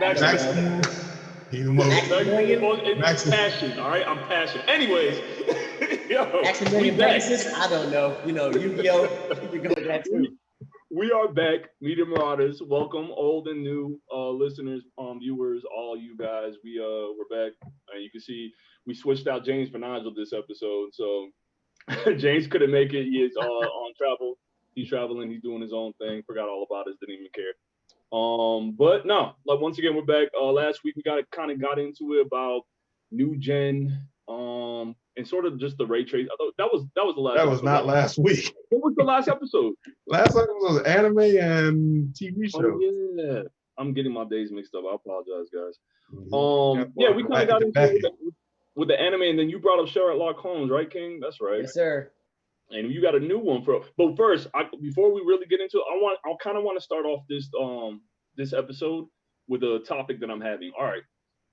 Maximum. He's the most. It's passion. All right, I'm passionate. Anyways, yo, Maximilian Pegasus. I don't know. Yu-Gi-Oh. You can go with that too. We are back, Media Marauders. Welcome, old and new listeners, viewers, all you guys. We're back. You can see we switched out James for Nigel this episode, so James couldn't make it. He is on travel. He's traveling. He's doing his own thing. Forgot all about us. Didn't even care. But no, like once again, we're back. Last week we got into it about new gen, and sort of just the ray trace. I thought that was the last. That was not last week. What was the last episode? Last episode was anime and TV shows. Oh, yeah, I'm getting my days mixed up. I apologize, guys. Yeah, we kind of got into it with the anime, and then you brought up Sherlock Holmes, right, King? That's right. Yes, sir. And you got a new one but first, before we really get into it, I kind of want to start off this episode with a topic that I'm having. All right,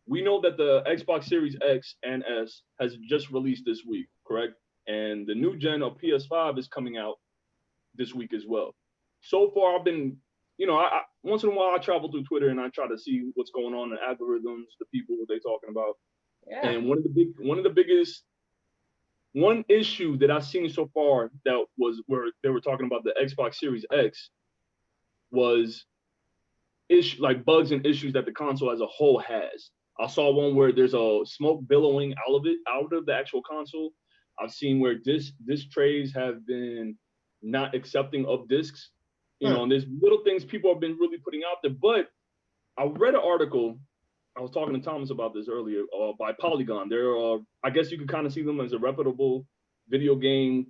we know that the Xbox Series X and S has just released this week, correct? And the new gen of PS5 is coming out this week as well. So far, I've been, I once in a while I travel through Twitter and I try to see what's going on, the algorithms, the people, what they're talking about. Yeah. And one issue that I've seen so far that was where they were talking about the Xbox Series X was like bugs and issues that the console as a whole has. I saw one where there's a smoke billowing out of the actual console. I've seen where disc trays have been not accepting of discs. And there's little things people have been really putting out there. But I read an article. I was talking to Thomas about this earlier by Polygon. They're, I guess you could kind of see them as a reputable video game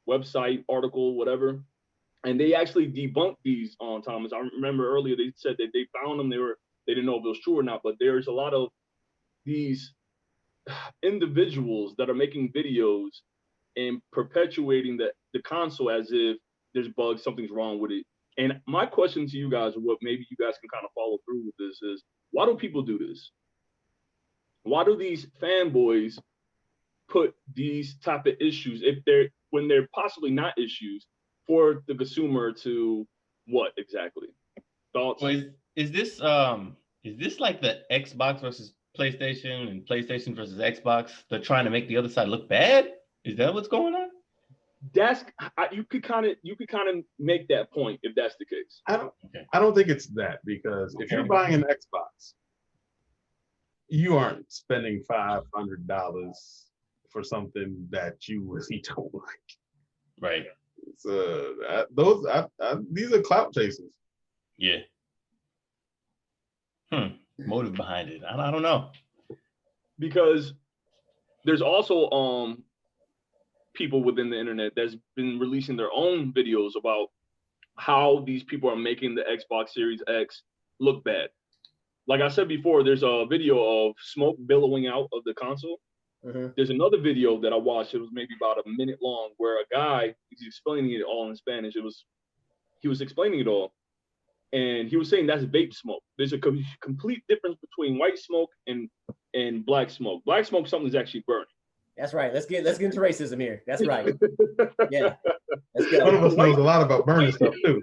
website, article, whatever. And they actually debunked these on Thomas. I remember earlier they said that they found them. They didn't know if it was true or not, but there's a lot of these individuals that are making videos and perpetuating the console as if there's bugs, something's wrong with it. And my question to you guys, what maybe you guys can kind of follow through with this is, why do people do this? Why do these fanboys put these type of issues when they're possibly not issues for the consumer to what exactly? Thoughts? Well, is this like the Xbox versus PlayStation and PlayStation versus Xbox? They're trying to make the other side look bad? Is that what's going on? You could kind of make that point if that's the case. I don't think it's that, because if you're buying an Xbox, you aren't spending $500 for something that you really don't like. Right. These are clout chasers. Yeah. Motive behind it. I don't know. Because there's also people within the internet that's been releasing their own videos about how these people are making the Xbox Series X look bad. Like I said before, there's a video of smoke billowing out of the console. Mm-hmm. There's another video that I watched. It was maybe about a minute long, where a guy is explaining it all in Spanish. He was explaining it all, and he was saying that's vape smoke. There's a complete difference between white smoke and black smoke. Black smoke, something's actually burning. That's right. Let's get into racism here. That's right. Yeah. Let's go. One of us knows a lot about burning stuff too.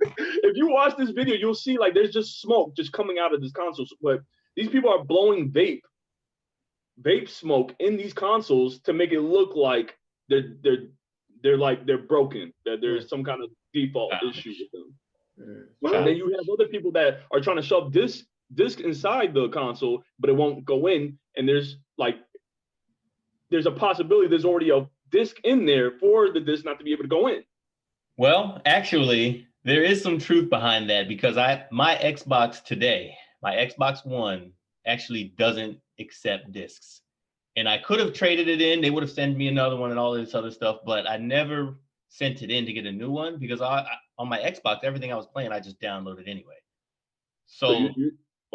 If you watch this video, you'll see like there's just smoke just coming out of this console. But these people are blowing vape smoke in these consoles to make it look like they're broken, that there's some kind of default issue with them. And then you have other people that are trying to shove disc inside the console, but it won't go in. And there's a possibility there's already a disc in there for the disc not to be able to go in. Well, actually, there is some truth behind that, because my Xbox One actually doesn't accept discs. And I could have traded it in. They would have sent me another one and all this other stuff, but I never sent it in to get a new one, because on my Xbox, everything I was playing, I just downloaded anyway. So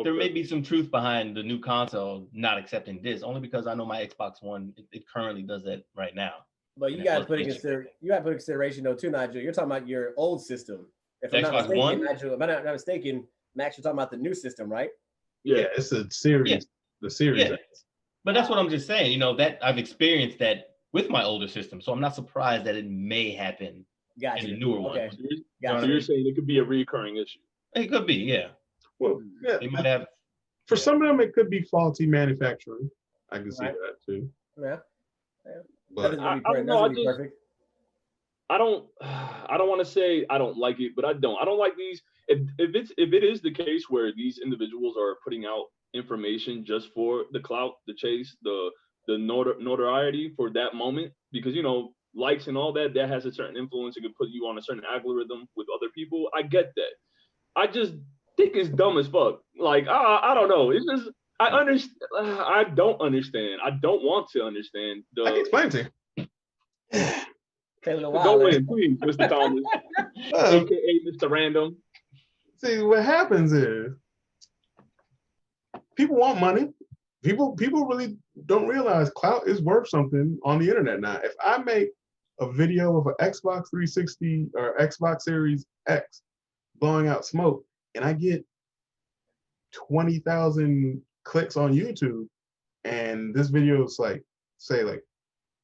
there may be some truth behind the new console not accepting discs, only because I know my Xbox One, it currently does that right now. But you got to put in consideration though too, Nigel. You're talking about your old system. If I'm not Xbox mistaken, One? Nigel, if I'm not mistaken, Max, you're talking about the new system, right? Yeah, it's a series. Yeah. The series. Yeah. But that's what I'm just saying. That I've experienced that with my older system, so I'm not surprised that it may happen in the newer one. So you're saying it could be a recurring issue? It could be, yeah. Well, yeah, They might have. for some of them, it could be faulty manufacturing. I can see Right. that too. Yeah. But Nothing's gonna be I don't perfect. know, Nothing's gonna be perfect. I don't want to say I don't like it, but I don't. I don't like these. If it is the case where these individuals are putting out information just for the clout, the chase, the notoriety for that moment, because likes and all that has a certain influence. It could put you on a certain algorithm with other people. I get that. I just think it's dumb as fuck. Like I don't know. It's just I understand. I don't understand. I don't want to understand. I can explain to you. Taking a while. Go in, please, Mr. Thomas, aka Mr. Random. See, what happens is people want money. People really don't realize clout is worth something on the internet now. If I make a video of an Xbox 360 or Xbox Series X blowing out smoke, and I get 20,000 clicks on YouTube, and this video is like, say, like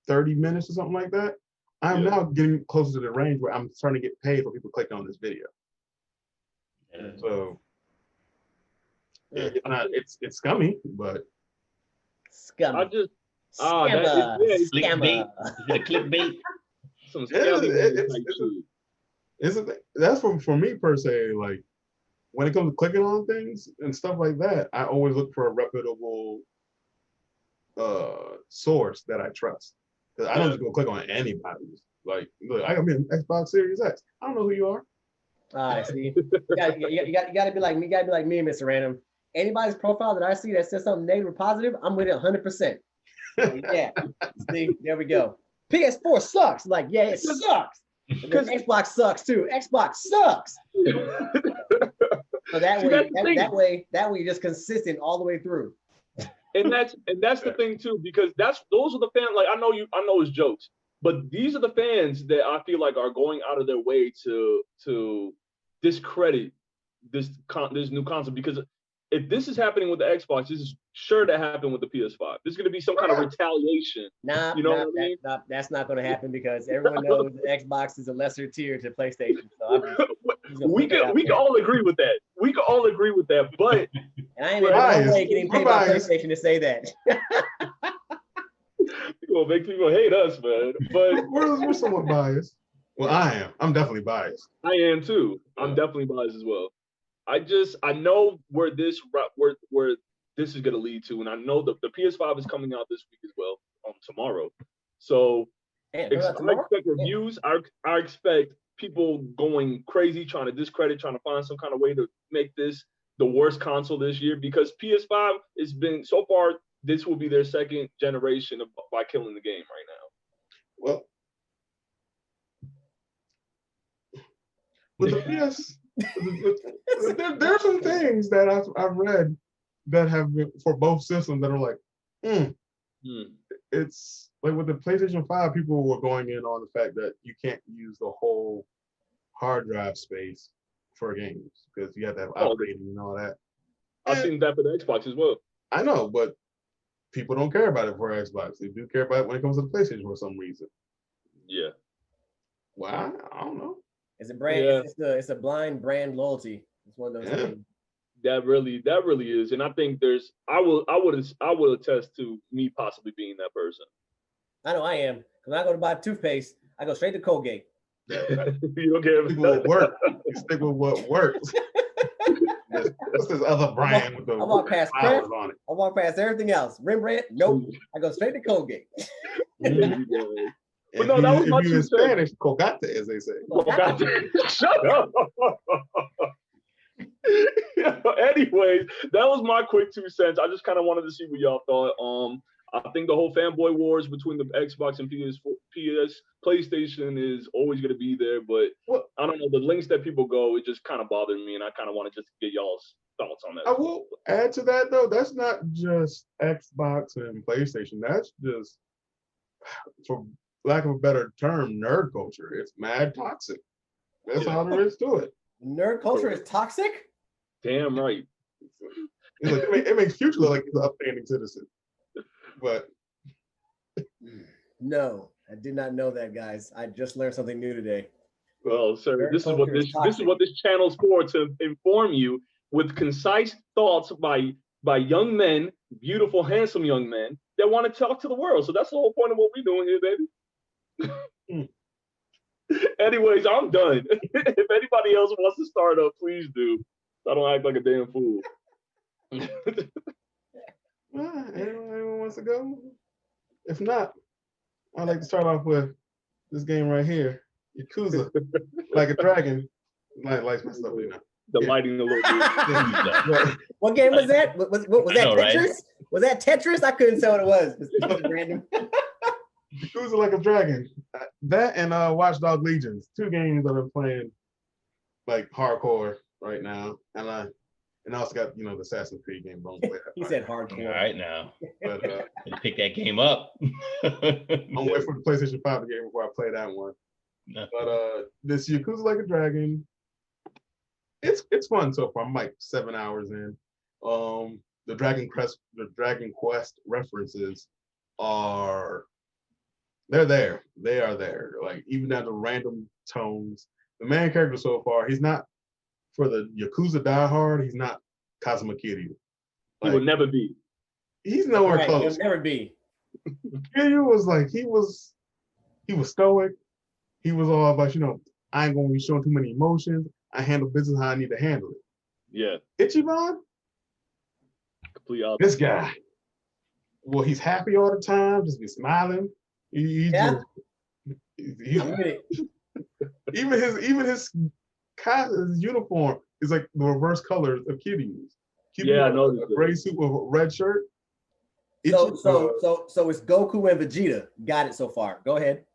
30 minutes or something like that, I'm now getting closer to the range where I'm starting to get paid for people clicking on this video. Yeah. So it's scummy, but Scummy. I just Scammer. Clickbait. Is it a clickbait? some scallywags type shit. that's for me per se. Like when it comes to clicking on things and stuff like that, I always look for a reputable source that I trust. Because I don't just go click on anybody's. Like, look, I got me an Xbox Series X. I don't know who you are. All right, see, you got to be like me. You got to be like me, Mr. Random. Anybody's profile that I see that says something negative or positive, I'm with it 100%. Yeah, see, there we go. PS4 sucks. Like, yeah, it sucks. Because Xbox sucks too. Xbox sucks. So that way you're just consistent all the way through. And that's the thing too, because those are the fans. Like I know it's jokes, but these are the fans that I feel like are going out of their way to discredit this new console. Because if this is happening with the Xbox, this is sure to happen with the PS5. There's going to be some kind of retaliation. That's not going to happen because everyone knows the Xbox is a lesser tier to PlayStation. So we can all agree with that. We can all agree with that. But and I ain't in no way getting paid by PlayStation to say that. You're gonna make people hate us, man. But we're somewhat biased. Well, I am. I'm definitely biased. I am too. I'm definitely biased as well. I know where this is gonna lead to, and I know the PS5 is coming out this week as well, tomorrow. So I expect reviews. I expect people going crazy, trying to discredit, trying to find some kind of way to make this the worst console this year, because PS5 has been so far. This will be their second generation by killing the game right now. Well, with the PS, there's some things that I've read that have been for both systems that are like, it's like with the PlayStation 5, people were going in on the fact that you can't use the whole hard drive space for games because you have to have operating and all that. I've seen that for the Xbox as well. I know, but people don't care about it for Xbox. They do care about it when it comes to the PlayStation for some reason. Yeah. Why? I don't know. It's a brand. Yeah. It's a blind brand loyalty. It's one of those things. That really is, and I think I will attest to me possibly being that person. I know I am. When I go to buy toothpaste, I go straight to Colgate. You don't care if it work. You stick with what works. What's this other brand with the I walk past flowers on it? I walk past everything else. Rembrandt, nope. I go straight to Colgate. But no, that was my in Spanish, Colgate, as they say. Shut up. Anyways, that was my quick 2 cents. I just kind of wanted to see what y'all thought. I think the whole fanboy wars between the Xbox and PlayStation is always going to be there, but I don't know, the links that people go, it just kind of bothered me, and I kind of want to just get y'all's thoughts on that. I will add to that though. That's not just Xbox and PlayStation. That's just, for lack of a better term, nerd culture. It's mad toxic. That's all there is to it. Nerd culture is toxic? Damn right. It makes Future look like he's an upstanding citizen. But no, I did not know that, guys. I just learned something new today. Well, sir, this is what this channel's for, to inform you with concise thoughts by young men, beautiful, handsome young men that want to talk to the world. So that's the whole point of what we're doing here, baby. Anyways, I'm done. If anybody else wants to start up, please do. I don't act like a damn fool. Anyone wants to go? If not, I'd like to start off with this game right here, Yakuza, like a dragon. Lights my stuff, you know. The lighting a little bit. What game was that? Was that know, Tetris? right? Was that Tetris? I couldn't tell what it was. It was random. Yakuza like a dragon. That and Watch Dog Legions, 2 games that I'm playing like hardcore right now. And I also got the Assassin's Creed game. Don't play that. He said hardcore. All right now. But Pick that game up. I'm waiting for the PlayStation 5 game before I play that one. No. But this Yakuza like a dragon, it's fun so far. I'm like 7 hours in. The Dragon Quest references they're there. They are there. Like even at the random tones. The main character so far, he's not for the Yakuza diehard. He's not Kazuma Kiryu. He will never be. He's nowhere close. He'll never be. Kiryu was like he was stoic. He was all about I ain't gonna be showing too many emotions. I handle business how I need to handle it. Yeah. Ichiban, Complete opposite. this guy. Well, he's happy all the time, just be smiling. Even his uniform is like the reverse colors of Kiryu's. Yeah, I know. A gray suit with a red shirt. So it's Goku and Vegeta. Got it so far. Go ahead.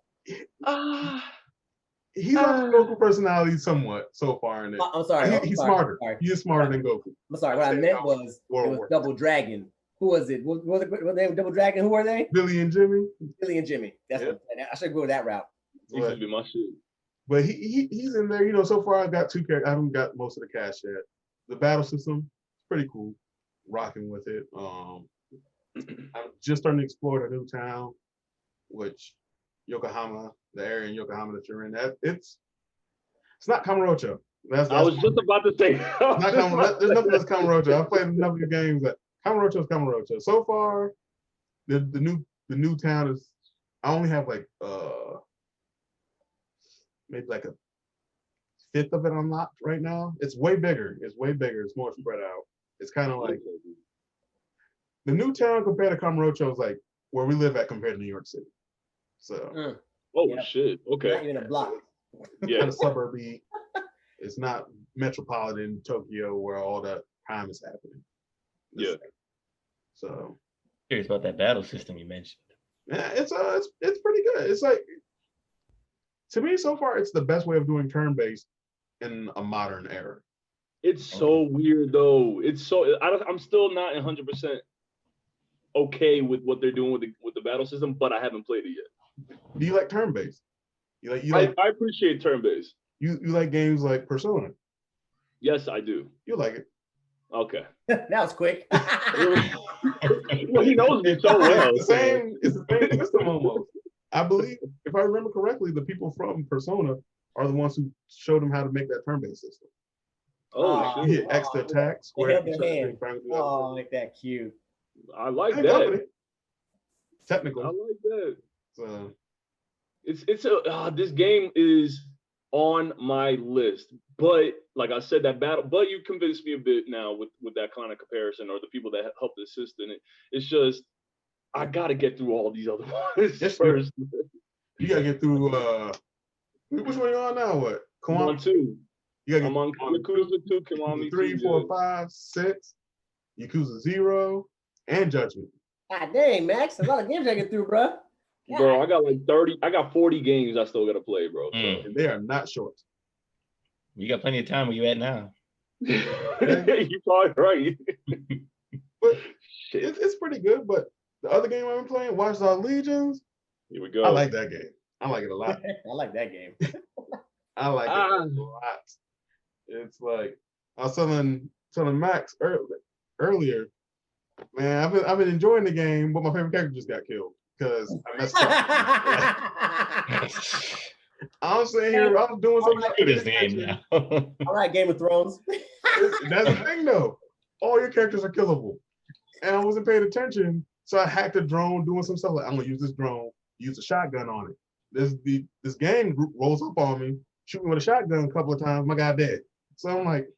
He's got the Goku personality somewhat so far in it. I'm sorry. He's smarter. He is smarter than Goku. I'm sorry. What I meant was it was Double Dragon. Who was it? What they Double Dragon? Who are they? Billy and Jimmy. Billy and Jimmy. That's what I should go that route. Used to be my shit. But he's in there. So far I've got 2 characters. I haven't got most of the cast yet. The battle system is pretty cool. Rocking with it. I'm just starting to explore the new town, which Yokohama, the area in Yokohama that you're in. It's not Kamurocho. I was just about to say. There's nothing that's Kamurocho. I've played enough of your games that Kamurocho is Kamurocho. So far, the new town is. I only have like maybe like a 1/5 of it unlocked right now. It's way bigger. It's more spread out. It's kind of like the new town compared to Kamurocho is like where we live at compared to New York City. So. Shit. Okay. Not even a block. Yeah. Kind of suburby. It's not metropolitan Tokyo where all that crime is happening. Yeah. So. Curious about that battle system you mentioned. Yeah, it's pretty good. It's like, to me so far, it's the best way of doing turn-based in a modern era. It's so weird though. I'm still not 100% okay with what they're doing with the battle system, but I haven't played it yet. Do you like turn-based? I appreciate turn-based. You like games like Persona? Yes, I do. You like it? Okay. That was quick. Well, he knows me so well. It's the same system almost. I believe, if I remember correctly, the people from Persona are the ones who showed them how to make that turn-based system. Oh, You hit X to attack, square. Oh, like that cute. I like that. Technical. I like that. So this game is on my list, but like I said, but you convinced me a bit now with that kind of comparison, or the people that helped assist in it. It's just I gotta get through all these other ones first. You gotta get through. Which one are you on now? What? Kiwami 2. I'm on Yakuza 2, Kiwami 3, 4, 5, 6, Yakuza 0, and Judgment. God dang, Max, a lot of games I get through, bro. Bro, I got like 30. I got 40 games I still gotta play, bro. So. And they are not short. You got plenty of time. Where you at now? You're probably right. But it's pretty good. But the other game I've been playing, Watch Dog Legions. Here we go. I like that game. I like it a lot. I like that game. I like it a lot. It's like I was telling Max earlier. Man, I've been enjoying the game, but my favorite character just got killed because I messed up. I was sitting here, I was doing something. Look at this game now. All right, Game of Thrones. That's the thing, though. All your characters are killable, and I wasn't paying attention, so I hacked a drone, doing some stuff like I'm gonna use this drone, use a shotgun on it. This gang group rolls up on me, shoot me with a shotgun a couple of times. My guy dead. So I'm like,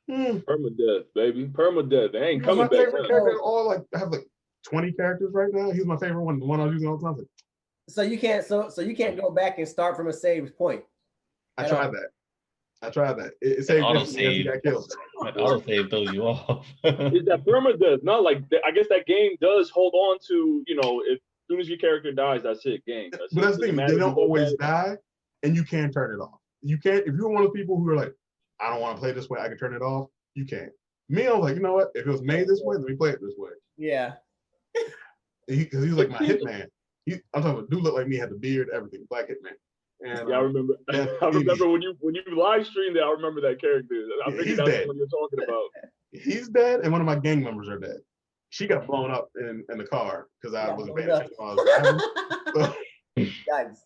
Permadeath, baby, permadeath. They ain't he was coming my back. favorite character. All like I have like 20 characters right now. He's my favorite one. The one I was using all the time. So you can't you can't go back and start from a save point. I tried that. It saved auto me as he save. got killed. Auto save throws you off. Is that permadeath? Not like I guess that game does hold on to, you know, if as soon as your character dies, that's it, game. But that's the thing, they don't always die, and you can turn it off. You can't, if you're one of the people who are like, I don't want to play this way, I can turn it off, you can. Me, I was like, you know what? If it was made this way, let me play it this way. Yeah. Because he was like my hitman. I'm talking about dude looked like me, had the beard, everything, black hitman. And, yeah, I remember. I remember when you live streamed it. I remember that character. I figured that's what you're talking about. He's dead, and one of my gang members are dead. She got blown up in the car because I wasn't paying attention.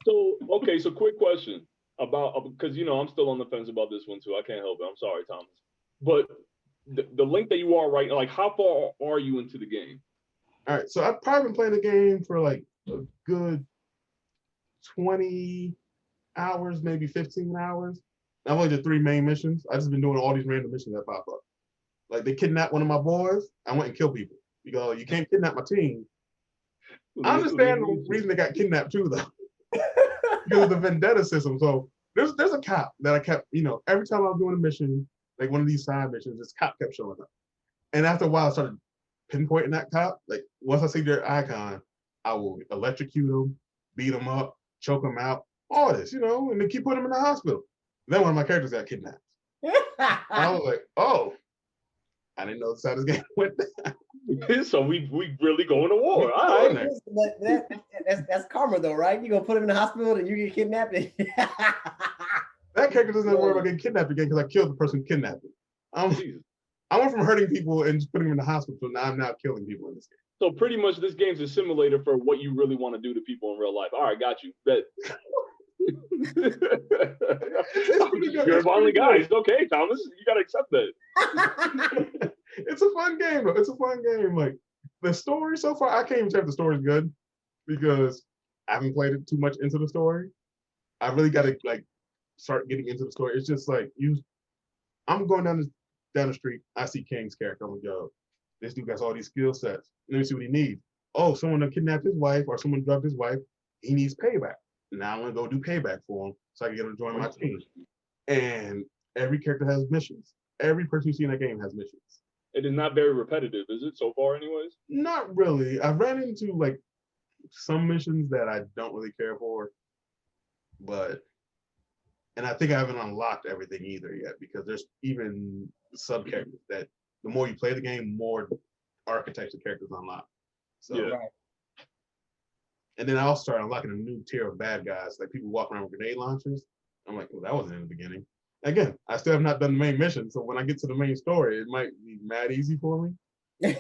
So okay, so quick question about, because you know I'm still on the fence about this one too. I can't help it. I'm sorry, Thomas. But the link that you are right now, like how far are you into the game? All right, so I've probably been playing the game for like a good 20 hours, maybe 15 hours. I've only did 3 main missions. I've just been doing all these random missions that pop up. Like they kidnapped one of my boys. I went and killed people. You go, you can't kidnap my team. I understand the reason they got kidnapped too, though. Because of the vendetta system. So there's a cop that I kept, you know, every time I was doing a mission, like one of these side missions, this cop kept showing up. And after a while, I started pinpointing that cop. Like once I see their icon, I will electrocute them, beat them up, choke them out, all this, you know, and then keep putting them in the hospital. Then one of my characters got kidnapped. I was like, oh, I didn't know this how this game went down. So we really going to war. All right. But that's karma though, right? You're gonna put him in the hospital and you get kidnapped. That character doesn't have to worry about getting kidnapped again because I killed the person who kidnapped him. I went from hurting people and just putting them in the hospital to now I'm now killing people in this game. So pretty much this game's a simulator for what you really want to do to people in real life. All right, got you. Bet. You're a violent guy. It's okay, Thomas. You gotta accept that. It's a fun game, though. It's a fun game. Like the story so far, I can't even tell if the story's good because I haven't played it too much into the story. I really got to like start getting into the story. It's just like I'm going down the street. I see King's character. I'm like, yo, this dude got all these skill sets. Let me see what he needs. Oh, someone kidnapped his wife or someone drugged his wife. He needs payback. Now I'm gonna go do payback for him so I can get him to join my team. And every character has missions. Every person you see in that game has missions. It is not very repetitive, is it, so far anyways? Not really. I've ran into like some missions that I don't really care for, and I think I haven't unlocked everything either yet because there's even sub characters that the more you play the game, more archetypes of characters unlock. So, yeah. And then I also started unlocking a new tier of bad guys, like people walking around with grenade launchers. I'm like, well, that wasn't in the beginning. Again, I still have not done the main mission, so when I get to the main story, it might be mad easy for me.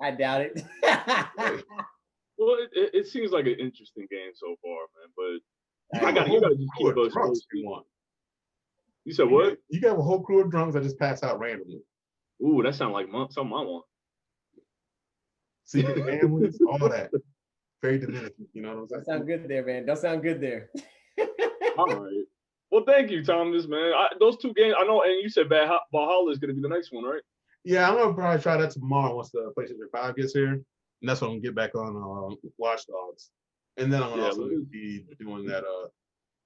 I doubt it. Well, it seems like an interesting game so far, man. But you gotta just keep us posted. You said what? You got a whole crew of drunks that just pass out randomly. Ooh, that sounds like something I want. Secret families, all that. Very Dominican, you know what I'm saying? Don't sound good there, man. Don't sound good there. All right. Well, thank you, Thomas, man. Those 2 games, I know, and you said Valhalla is going to be the next one, right? Yeah, I'm going to probably try that tomorrow once the PlayStation 5 gets here. And that's when I'm going to get back on Watch Dogs. And then I'm going to also be doing that,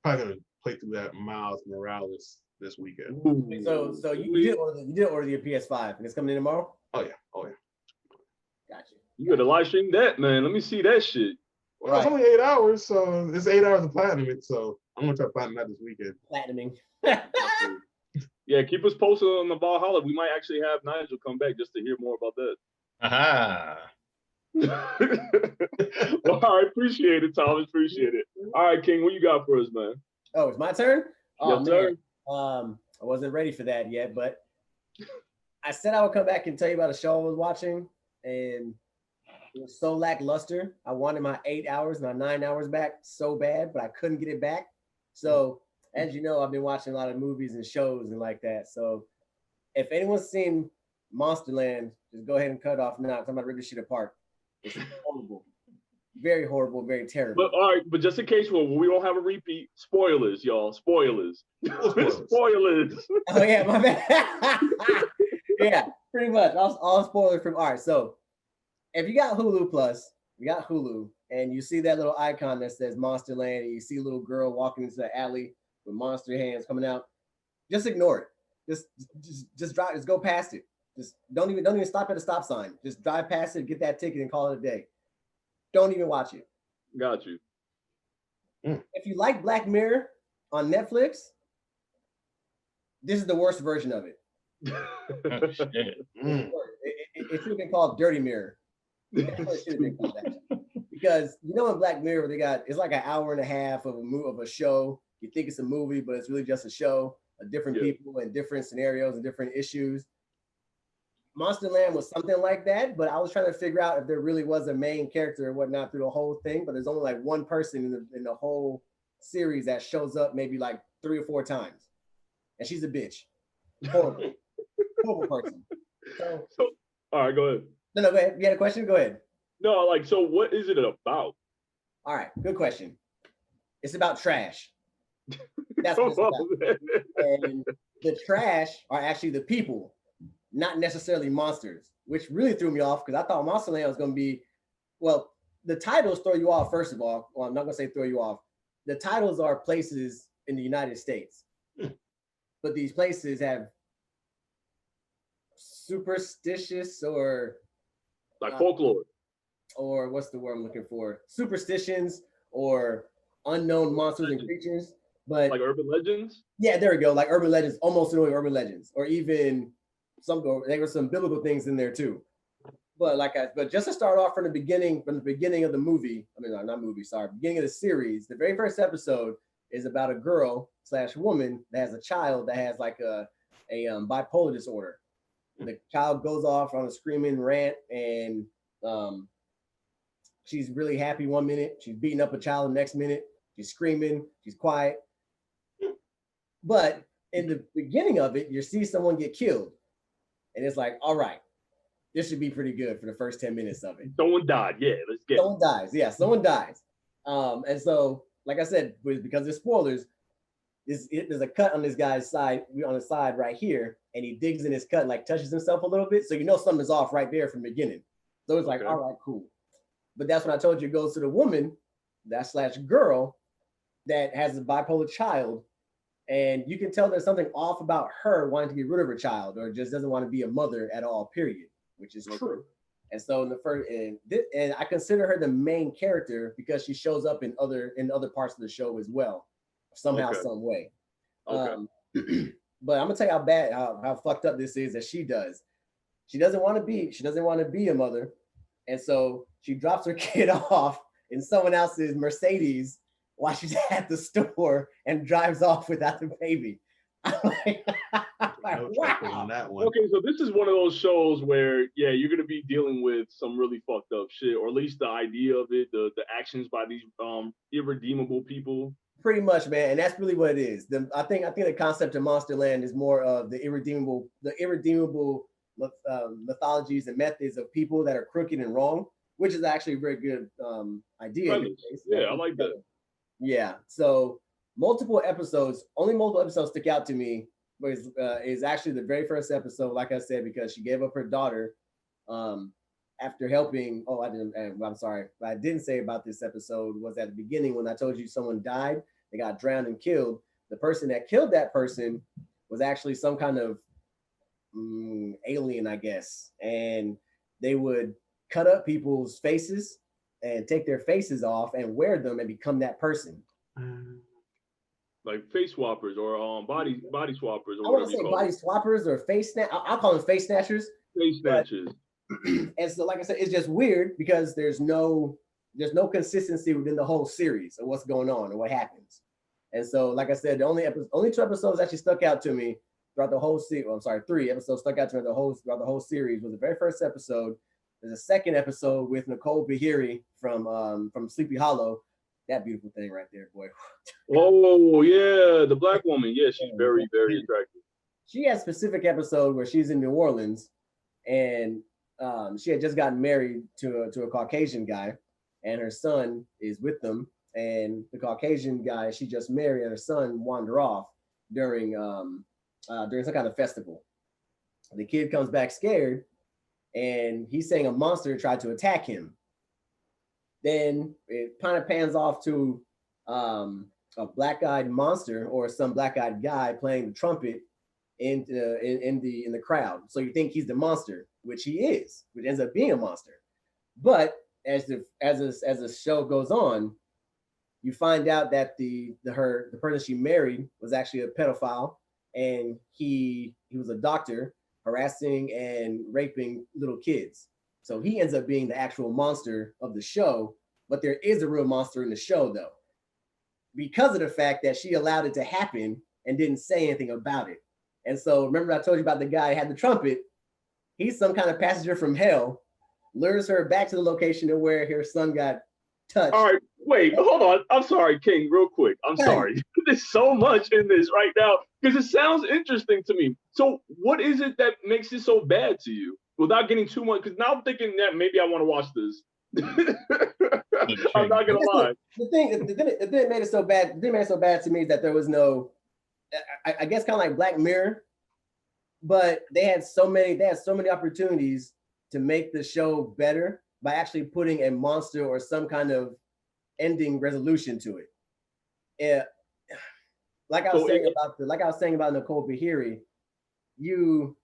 probably going to play through that Miles Morales this weekend. Ooh. So you did order the PS5 and it's coming in tomorrow? Oh, yeah. Gotcha. You got to live stream that, man. Let me see that shit. Well, It's only 8 hours, so it's 8 hours of platinum it, so I'm going to try to platinum that this weekend. Platinuming. Yeah, keep us posted on the Valhalla. We might actually have Nigel come back just to hear more about that. Aha. Well, all right, appreciate it, Thomas. Appreciate it. All right, King, what you got for us, man? Oh, it's my turn? Oh, Yes, sir. I wasn't ready for that yet, but I said I would come back and tell you about a show I was watching, and it was so lackluster. I wanted my 8 hours, my 9 hours back so bad, but I couldn't get it back. So as you know, I've been watching a lot of movies and shows and like that. So if anyone's seen Monsterland, just go ahead and cut off now. 'Cause I'm about to rip this shit apart. It's horrible, very horrible, very terrible. But all right, but just in case we won't have a repeat, spoilers, y'all. Spoilers. Spoilers. Spoilers. Oh yeah, my bad. Yeah, pretty much. All spoilers from. All right, so if you got Hulu Plus, you got Hulu, and you see that little icon that says Monsterland, and you see a little girl walking into the alley with monster hands coming out, just ignore it. Just drive. Just go past it. Just don't even stop at a stop sign. Just drive past it, get that ticket, and call it a day. Don't even watch it. Got you. If you like Black Mirror on Netflix, this is the worst version of it. Oh, shit. It should have been called Dirty Mirror. That's what it should have been called, actually. Because you know in Black Mirror it's like an hour and a half of a show. You think it's a movie, but it's really just a show of different people and different scenarios and different issues. Monsterland was something like that, but I was trying to figure out if there really was a main character or whatnot through the whole thing. But there's only like one person in the whole series that shows up maybe like 3 or 4 times, and she's a bitch. Horrible, horrible person. So, all right, go ahead. No, go ahead. You had a question? Go ahead. No, like, so what is it about? All right, good question. It's about trash. That's what it's about. And the trash are actually the people, not necessarily monsters, which really threw me off because I thought Monsterland was going to be, well, the titles throw you off, first of all. Well, I'm not going to say throw you off. The titles are places in the United States, but these places have superstitious or like folklore, or what's the word I'm looking for? Superstitions or unknown monsters and creatures. But like urban legends. Yeah, there we go. Like urban legends, almost annoying urban legends, or even there were some biblical things in there too. But just to start off from the beginning of the movie, beginning of the series, the very first episode is about a girl / woman that has a child that has like a bipolar disorder. The child goes off on a screaming rant, and she's really happy one minute, she's beating up a child the next minute, she's screaming, she's quiet. But in the beginning of it, you see someone get killed, and it's like, all right, this should be pretty good for the first 10 minutes of it. Someone died. Yeah, let's get someone dies. Yeah, someone dies. And so, like I said, because there's spoilers, there's a cut on this guy's side, on the side right here, and he digs in his cut and like touches himself a little bit. So you know something's off right there from the beginning. So it's like, all right, cool. But that's when I told you it goes to the woman, that / girl, that has a bipolar child. And you can tell there's something off about her wanting to get rid of her child, or just doesn't want to be a mother at all, period, which is true. And so in the first, and I consider her the main character because she shows up in other parts of the show as well, somehow, some way. But I'm gonna tell you how fucked up this is that she does. She doesn't want to be a mother, and so she drops her kid off in someone else's Mercedes while she's at the store and drives off without the baby. Wow. Okay, so this is one of those shows where, yeah, you're gonna be dealing with some really fucked up shit, or at least the idea of it, the actions by these irredeemable people. Pretty much, man, and that's really what it is. I think the concept of Monsterland is more of the irredeemable mythologies and methods of people that are crooked and wrong, which is actually a very good idea. Yeah, I like that. Yeah, so multiple episodes stick out to me. Is actually the very first episode, like I said, because she gave up her daughter after helping. Oh, I'm sorry. What I didn't say about this episode was at the beginning when I told you someone died, they got drowned and killed. The person that killed that person was actually some kind of alien, I guess. And they would cut up people's faces and take their faces off and wear them and become that person. Like face swappers or body swappers or I want to say body swappers or face snatch. I'll call them face snatchers. Face snatchers. And so, like I said, it's just weird because there's no consistency within the whole series of what's going on and what happens. And so, like I said, the only 2 episodes actually stuck out to me throughout the whole series. Well, I'm sorry, 3 episodes stuck out to me throughout the whole series. Was the very first episode. There's a second episode with Nicole Beharie from Sleepy Hollow, That beautiful thing right there, boy. Oh yeah, the black woman. Yeah, she's very, very attractive. She has a specific episode where she's in New Orleans, and she had just gotten married to a Caucasian guy, and her son is with them. And the Caucasian guy she just married and her son wander off during some kind of festival. The kid comes back scared, and he's saying a monster tried to attack him. Then it kind of pans off to a black-eyed monster or some black-eyed guy playing the trumpet in the crowd. So you think he's the monster, which he is, which ends up being a monster. But as the show goes on, you find out that the person she married was actually a pedophile, and he was a doctor harassing and raping little kids. So he ends up being the actual monster of the show, but there is a real monster in the show though, because of the fact that she allowed it to happen and didn't say anything about it. And so remember I told you about the guy who had the trumpet? He's some kind of passenger from hell, lures her back to the location of where her son got touched. All right, wait, hold on. I'm sorry, King, real quick. I'm sorry. There's so much in this right now because it sounds interesting to me. So what is it that makes it so bad to you? Without getting too much, because now I'm thinking that maybe I want to watch this. I'm not gonna lie. The thing that made it so bad, to me is that there was no, I guess kind of like Black Mirror, but they had so many opportunities to make the show better by actually putting a monster or some kind of ending resolution to it. Yeah, like I was saying about Nicole Bahiri, you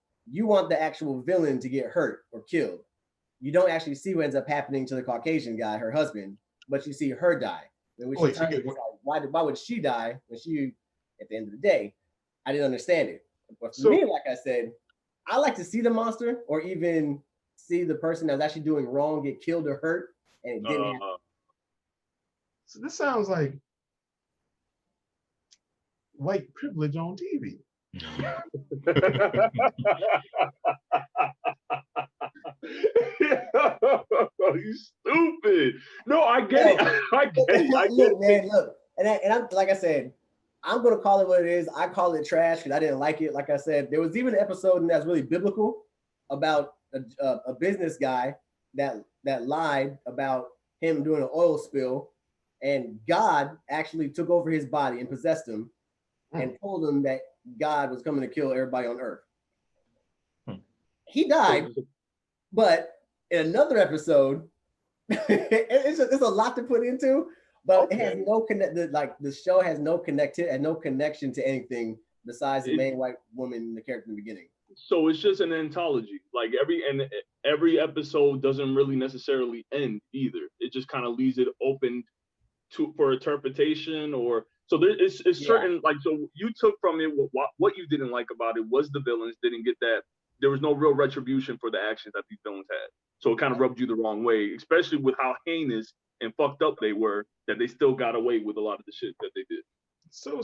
want the actual villain to get hurt or killed. You don't actually see what ends up happening to the Caucasian guy, her husband, but you see her die. Why would she die when she, at the end of the day, I didn't understand it. But for me, like I said, I like to see the monster or even see the person that's actually doing wrong get killed or hurt, and it didn't happen. So this sounds like white privilege on TV. You stupid. No, I get it. I get it. Man, look, and I'm like I said, I'm gonna call it what it is. I call it trash because I didn't like it. Like I said, there was even an episode that's really biblical about a business guy that lied about him doing an oil spill, and God actually took over his body and possessed him, and told him that God was coming to kill everybody on earth. He died, but in another episode, it's a lot to put into, but it has no the show has no connection to anything besides the main white woman, the character in the beginning. So it's just an anthology. Like every episode doesn't really necessarily end either. It just kind of leaves it open for interpretation, or so there is certain, like, so you took from it what you didn't like about it was the villains didn't get that. There was no real retribution for the actions that these villains had. So it kind of rubbed you the wrong way, especially with how heinous and fucked up they were, that they still got away with a lot of the shit that they did. So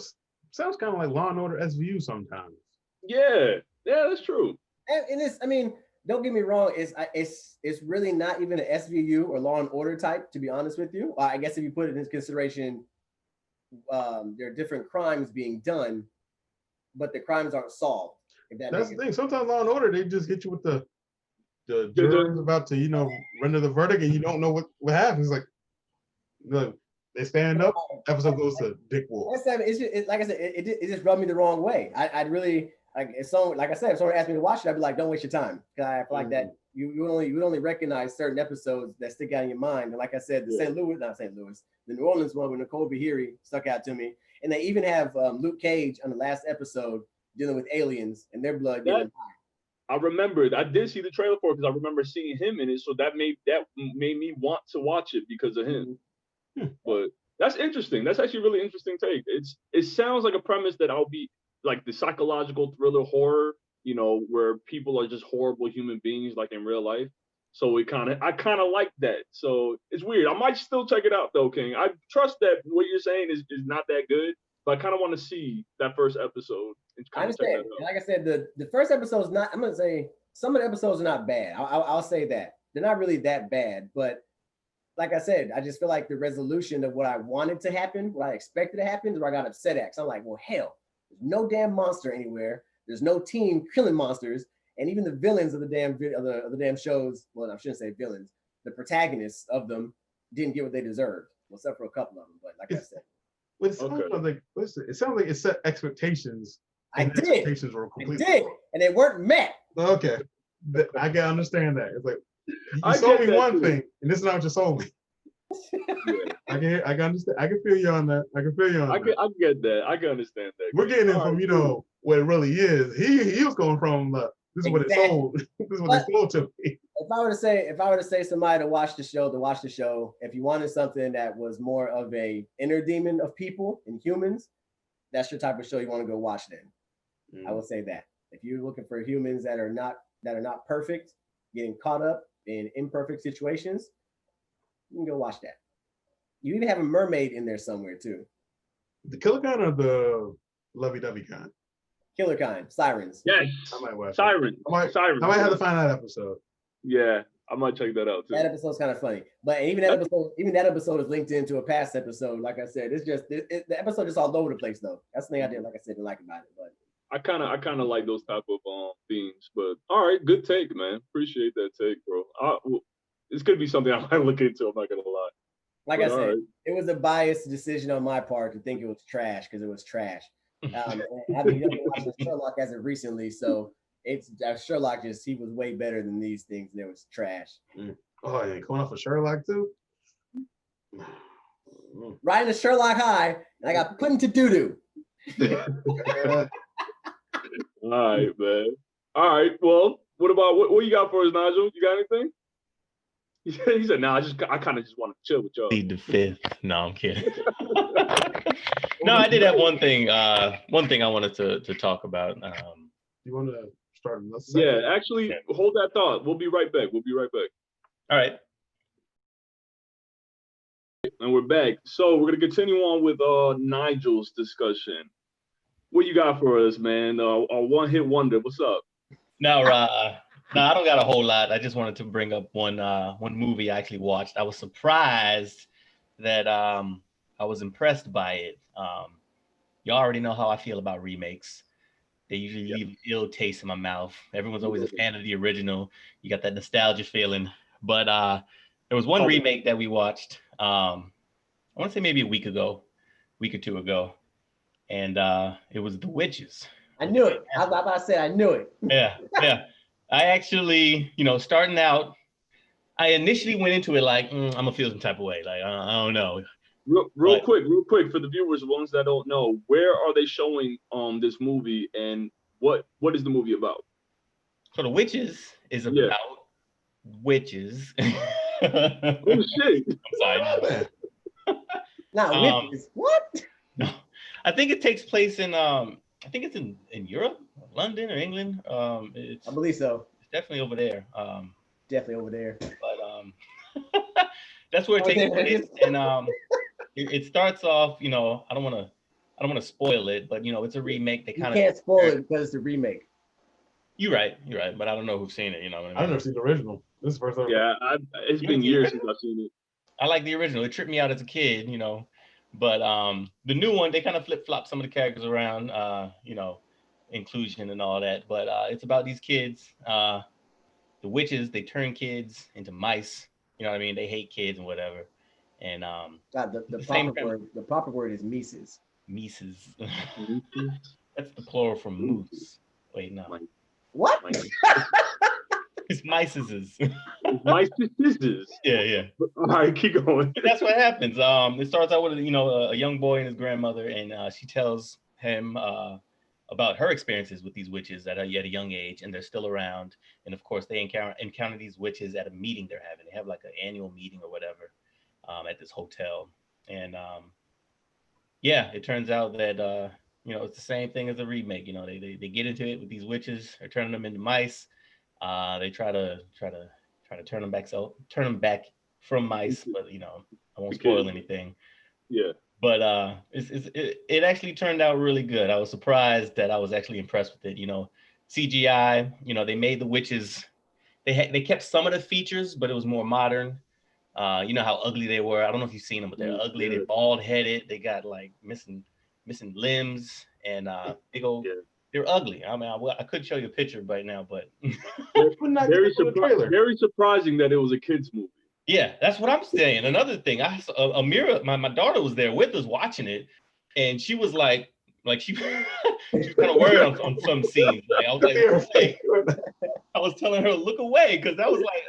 sounds kind of like Law and Order SVU sometimes. Yeah, that's true. And it's, I mean, don't get me wrong, it's really not even an SVU or Law and Order type, to be honest with you. I guess if you put it into consideration, there are different crimes being done, but the crimes aren't solved. That's the thing. Sometimes Law and Order, they just get you with the jurors about to, render the verdict, and you don't know what happens. Like, they stand up, episode goes to Dick Wolf. It's like I said, it just rubbed me the wrong way. I'd really, like, if someone asked me to watch it, I'd be like, don't waste your time. Because I feel like that you would only recognize certain episodes that stick out in your mind. And like I said, the New Orleans one with Nicole Bahiri stuck out to me. And they even have Luke Cage on the last episode dealing with aliens and their blood getting high. I remember, I did see the trailer for it because I remember seeing him in it. So that made me want to watch it because of him. But that's interesting. That's actually a really interesting take. It sounds like a premise that I'll be like the psychological thriller horror, where people are just horrible human beings like in real life. So I kind of like that. So it's weird. I might still check it out though, King. I trust that what you're saying is not that good, but I kind of want to see that first episode. I understand. Like I said, the first episode is not, I'm going to say some of the episodes are not bad. I'll say that. They're not really that bad, but like I said, I just feel like the resolution of what I wanted to happen, what I expected to happen, is where I got upset at. So I'm like, well, hell, there's no damn monster anywhere. There's no team killing monsters, and even the villains of the damn shows. Well, I shouldn't say villains. The protagonists of them didn't get what they deserved, well, except for a couple of them. But like I said, it sounds like it set expectations. I did. Expectations were completely wrong. And they weren't met. Okay, I can understand that. It's like you sold me one thing, and this is not what you sold me. I can understand. I can feel you on that. I can get that. I can understand that. We're getting it from what it really is. He was going from this is what it sold. This is what they sold to me. If I were to say somebody to watch the show, if you wanted something that was more of a inner demon of people and humans, that's your type of show you want to go watch then. I will say that. If you're looking for humans that are not perfect, getting caught up in imperfect situations, you can go watch that. You even have a mermaid in there somewhere too. The killer kind or the lovey-dovey kind? Killer kind, sirens. Yes, I might watch Sirens. I might have to find that episode. Yeah, I might check that out too. That episode's kind of funny, but even that episode is linked into a past episode. Like I said, it's just the episode is all over the place though. That's the thing I did. Like I said, didn't like about it, but I kind of like those type of themes. But all right, good take, man. Appreciate that take, bro. This could be something I might look into. I'm not gonna lie. Like I said, it was a biased decision on my part to think it was trash because it was trash. I've been watching Sherlock as of recently, so it's Sherlock he was way better than these things, and it was trash. Oh yeah, going off of Sherlock too. Right into Sherlock High, and I got put into doo-doo. All right, man. All right. Well, what about what you got for us, Nigel? You got anything? He said, "No, I kind of just want to chill with y'all." Plead the fifth. No, I'm kidding. No, I did have one thing. One thing I wanted to talk about. You want to start another? Yeah, actually, hold that thought. We'll be right back. All right. And we're back. So we're gonna continue on with Nigel's discussion. What you got for us, man? A one-hit wonder. What's up? No, I don't got a whole lot. I just wanted to bring up one movie I actually watched. I was surprised that I was impressed by it. You already know how I feel about remakes. They usually leave an ill taste in my mouth. Everyone's always a fan of the original. You got that nostalgia feeling. But there was one remake that we watched. I want to say maybe a week or two ago, and it was The Witches. I knew it. I was about to say I knew it. Yeah. I actually, starting out, I initially went into it like, I'm gonna feel some type of way. Like, I don't know. Real quick, for the viewers, the ones that don't know, where are they showing this movie, and what is the movie about? So The Witches is about witches. Oh shit! I'm sorry. Now witches. What? No, I think it takes place in I think it's in Europe, London or England. I believe so. It's definitely over there. Definitely over there. But that's where it takes place, and it starts off. I don't want to spoil it, but it's a remake. They kind of can't spoil it because it's a remake. You're right, but I don't know who's seen it. You know what I mean? I've never seen the original. This is the first time. Yeah, it's been years since I've seen it. I like the original. It tripped me out as a kid, But the new one, they kind of flip-flop some of the characters around, inclusion and all that. But it's about these kids. The witches, they turn kids into mice. You know what I mean? They hate kids and whatever. And the proper word is Mises. Mises. That's the plural from moose. Wait, no. What? It's mices. Mices. Yeah. All right, keep going. That's what happens. It starts out with a young boy and his grandmother, and she tells him about her experiences with these witches at a young age, and they're still around. And of course, they encounter these witches at a meeting they're having. They have like an annual meeting or whatever at this hotel, and it turns out that it's the same thing as a remake. They get into it with these witches. They're turning them into mice. They try to turn them back from mice, but I won't spoil anything. Yeah. But it actually turned out really good. I was surprised that I was actually impressed with it. CGI. They made the witches. They kept some of the features, but it was more modern. You know how ugly they were. I don't know if you've seen them, but they're ugly. They're bald headed. They got like missing limbs and big old. Yeah. They're ugly. I mean, I could show you a picture right now, but Very surprising that it was a kids movie. yeah, that's what I'm saying. Another thing, I saw Amira, my daughter was there with us watching it, and she was like she she was kind of worried on some scenes. Like I was like, look away. I was telling her look away because that was like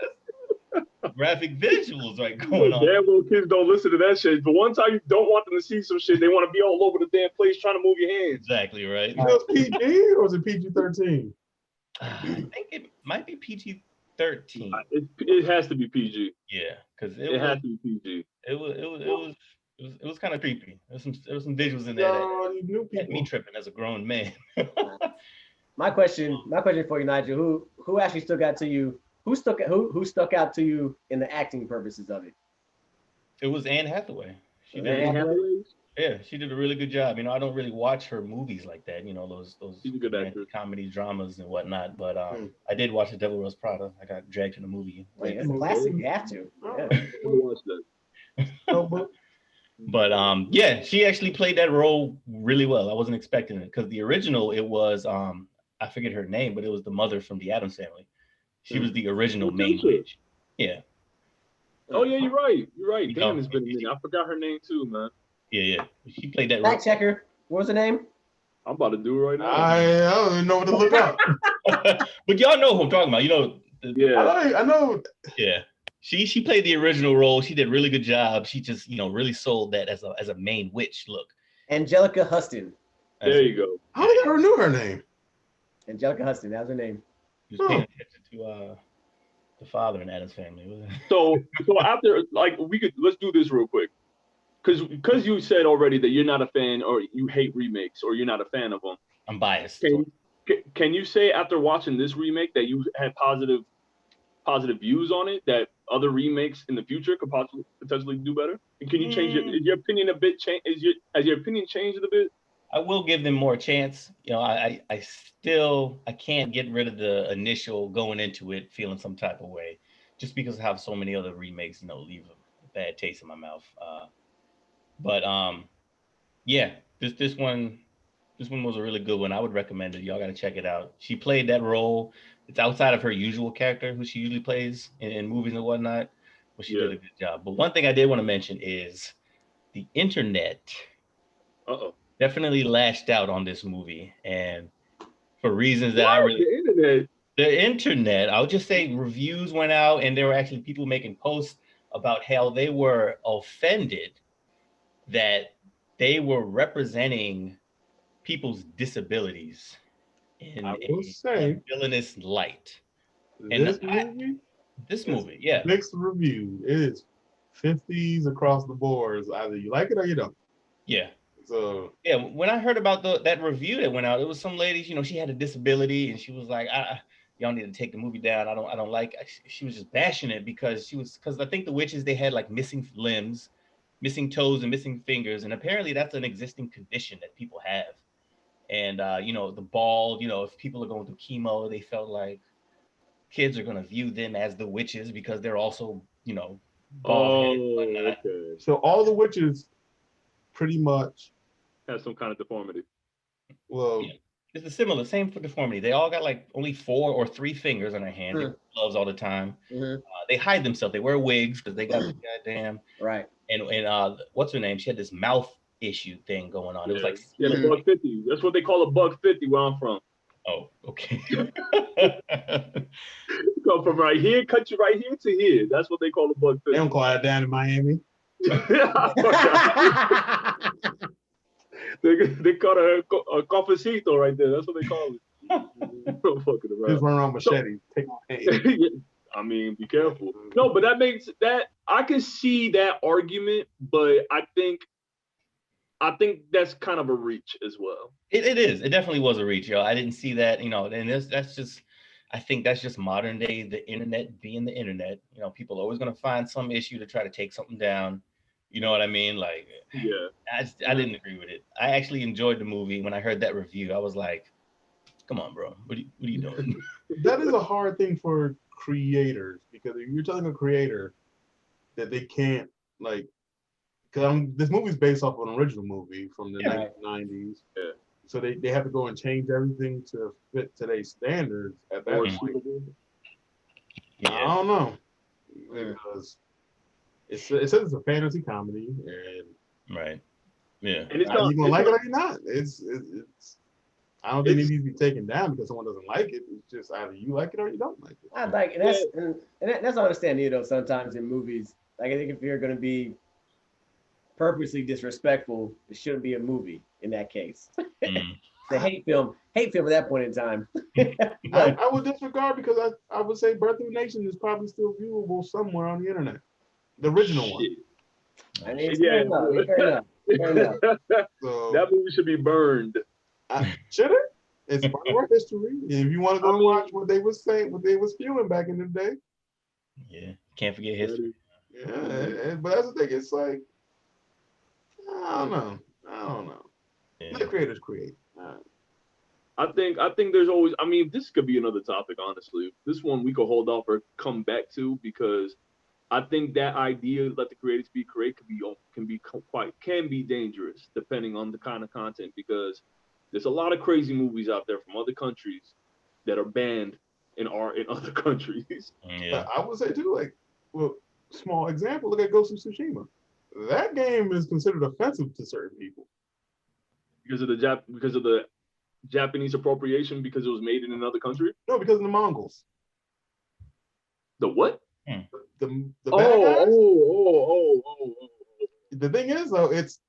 graphic visuals right going on. Damn little kids don't listen to that shit. But one time you don't want them to see some shit, they want to be all over the damn place trying to move your hands. Exactly right. It was PG or was it PG-13? I think it might be PG-13. It has to be PG. Yeah, because it has to be PG. It was kind of creepy. There was some visuals in there that had me tripping as a grown man. My question for you, Nigel, who actually stuck out to you? Who stuck out to you in the acting purposes of it? It was Anne Hathaway. She did. Anne Hathaway? Yeah, she did a really good job. You know, I don't really watch her movies like that. You know, those comedy dramas and whatnot. But I did watch The Devil Wears Prada. I got dragged to the movie. Wait, that's a classic. You have to. Yeah. Watch that. But yeah, she actually played that role really well. I wasn't expecting it because the original, it was I forget her name, but it was the mother from the Addams Family. She was the original main witch. Yeah. Oh yeah, you're right. You're right. Damn, it's been a minute. I forgot her name too, man. Yeah. She played that. Fact checker. What was her name? I'm about to do it right now. I don't even know what to look up. But y'all know who I'm talking about. You know. I know. Yeah. She played the original role. She did a really good job. She just, really sold that as a main witch look. Angelica Huston. There you go. How did I never knew her name? Angelica Huston. That was her name. Just paying attention to the father in Addams Family. So after, like, let's do this real quick, because you said already that you're not a fan or you hate remakes or you're not a fan of them. I'm biased. Can you say after watching this remake that you had positive views on it, that other remakes in the future could potentially do better? And can you change it? Is your opinion a bit has your opinion changed a bit? I will give them more chance. I can't get rid of the initial going into it feeling some type of way, just because I have so many other remakes, leave a bad taste in my mouth. But yeah, this one was a really good one. I would recommend it. Y'all got to check it out. She played that role. It's outside of her usual character, who she usually plays in movies and whatnot, but she did a good job. But one thing I did want to mention is the internet. Definitely lashed out on this movie, and for reasons that the internet, I'll just say reviews went out, and there were actually people making posts about how they were offended that they were representing people's disabilities in a villainous light. And this movie, yeah. Mixed review. It is 50s across the boards. Either you like it or you don't. Yeah. So yeah, when I heard about that review that went out, it was some lady, she had a disability, and she was like, y'all need to take the movie down. I don't like. She was just bashing it because I think the witches, they had like missing limbs, missing toes, and missing fingers, and apparently that's an existing condition that people have. And the bald, if people are going through chemo, they felt like kids are going to view them as the witches because they're also, bald headed. Okay. So all the witches pretty much has some kind of deformity. Well, yeah. It's the same for deformity. They all got like only 4 or 3 fingers on their hand. They wear gloves all the time. They hide themselves. They wear wigs because they got the goddamn right. And what's her name? She had this mouth issue thing going on. It was like $1.50. That's what they call $1.50 where I'm from. Oh, okay. Go from right here, cut you right here to here. That's what they call $1.50. They don't call that down in Miami. They call it a cafecito right there. That's what they call it. Fucking around. Just run around machete. Take my hand. I mean, be careful. No, but that makes that I can see that argument, but I think that's kind of a reach as well. It is. It definitely was a reach, yo. I didn't see that, and that's just. I think that's just modern day, the internet being the internet. People are always going to find some issue to try to take something down. You know what I mean? Like, yeah. I didn't agree with it. I actually enjoyed the movie. When I heard that review, I was like, come on, bro. What are you doing? That is a hard thing for creators, because if you're telling a creator, that they can't like, because this movie's based off of an original movie from the Yeah. 1990s. Yeah. So they have to go and change everything to fit today's standards at that Or point. Yeah. I don't know, Mm. because it says it's a fantasy comedy, and Right. Yeah. And it's are not, you gonna it's like not, it or you're not? It's I don't think it needs to be taken down because someone doesn't like it. It's just either you like it or you don't like it. I like, and that's understandable though. Sometimes in movies, like I think if you're gonna be purposely disrespectful, it shouldn't be a movie in that case. Mm. The hate film at that point in time. I would disregard because I would say Birth of a Nation is probably still viewable somewhere on the internet. The original one. shit. I mean, it's Yeah. fair enough. So That movie should be burned. should it? It's part of our history. If you want to go and watch what they were saying, what they was spewing back in the day. Yeah. Can't forget history. Yeah, but that's the thing. It's like I don't know. Yeah. Let creators create. I think there's always. I mean, this could be another topic. Honestly, this one we could hold off or come back to because I think that idea, let the creators be create, can be dangerous depending on the kind of content because there's a lot of crazy movies out there from other countries that are banned in other countries. Yeah. I would say too, like, well, small example. Look at Ghost of Tsushima. That game is considered offensive to certain people. because of the Japanese appropriation because it was made in another country. No, because of the Mongols. The what? The bad Oh, guys. oh. The thing is, though, it's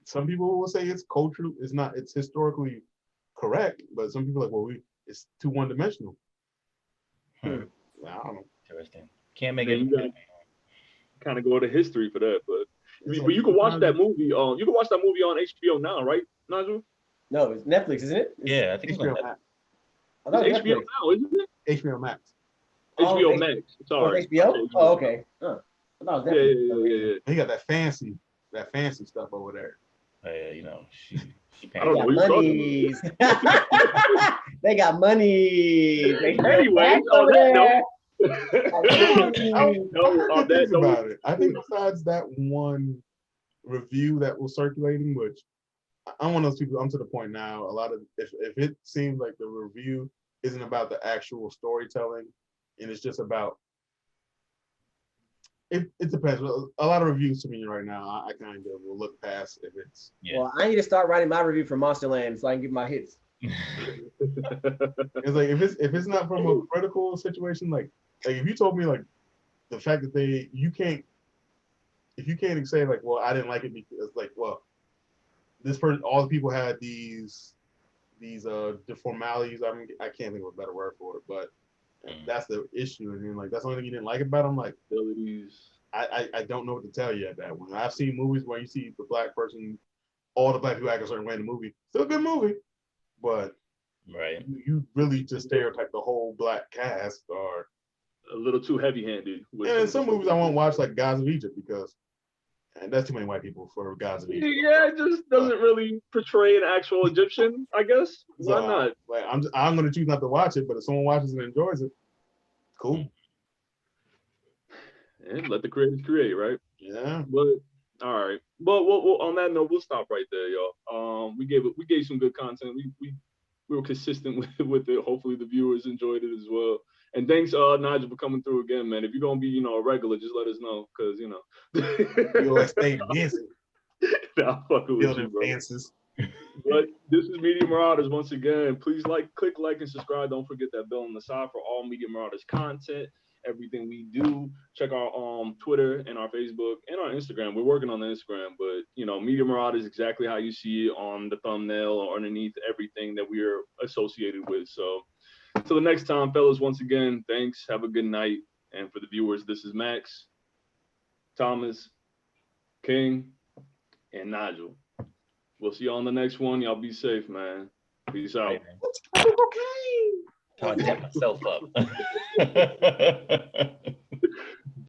some people will say it's cultural. It's historically correct, but some people are like, well, it's too one-dimensional. I don't know. Interesting. Can't make Man, it. you gotta kind of go to history for that, but you can watch that movie. You can watch that movie on HBO now, right, Nigel? No, it's Netflix, isn't it? Yeah, I think it's HBO on Max. I thought it was It's HBO Netflix. now, isn't it? HBO Max. Oh, HBO it's Max. Oh, Sorry. it's HBO? Oh, okay. Huh. I thought it was Netflix. Yeah. He got that fancy stuff over there. You know, she I don't They know got what you're monies. They got money. Anyway, on that note. I've heard good things about it. I think besides that one review that was circulating, which I'm one of those people. I'm to the point now. A lot of if it seems like the review isn't about the actual storytelling, and it's just about it depends. A lot of reviews to me right now, I kind of will look past if it's. Yeah. Well, I need to start writing my review for Monsterland so I can get my hits. It's like if it's not from a critical situation, like if you told me like the fact that you can't say like, well, I didn't like it because like, well, this person, all the people had these deformalities. I mean, I can't think of a better word for it, but that's the issue. And then like that's the only thing you didn't like about them. Like I don't know what to tell you at that one. I've seen movies where you see the black person, all the black people act a certain way in the movie. Still a good movie, but right. you really just stereotype the whole black cast or a little too heavy-handed. And in some movies I won't watch, like Gods of Egypt, because that's too many white people for Gods of Egypt. Yeah, it just doesn't really portray an actual Egyptian, I guess. Why not? Like I'm gonna choose not to watch it, but if someone watches and enjoys it, cool. And let the creators create, right? Yeah. But all right. But we'll on that note, we'll stop right there, y'all. We gave some good content. We were consistent with it. Hopefully the viewers enjoyed it as well. And thanks, Nigel, for coming through again, man. If you're gonna be, a regular, just let us know, cause You'll stay busy. Nah, fucking with you, bro. Dances. But this is Media Marauders once again. Please click like and subscribe. Don't forget that bell on the side for all Media Marauders content. Everything we do. Check our Twitter and our Facebook and our Instagram. We're working on the Instagram, but Media Marauders is exactly how you see it on the thumbnail or underneath everything that we are associated with. So until the next time, fellas, once again, thanks. Have a good night. And for the viewers, this is Max, Thomas, King, and Nigel. We'll see y'all on the next one. Y'all be safe, man. Peace out. Trying to tap myself up.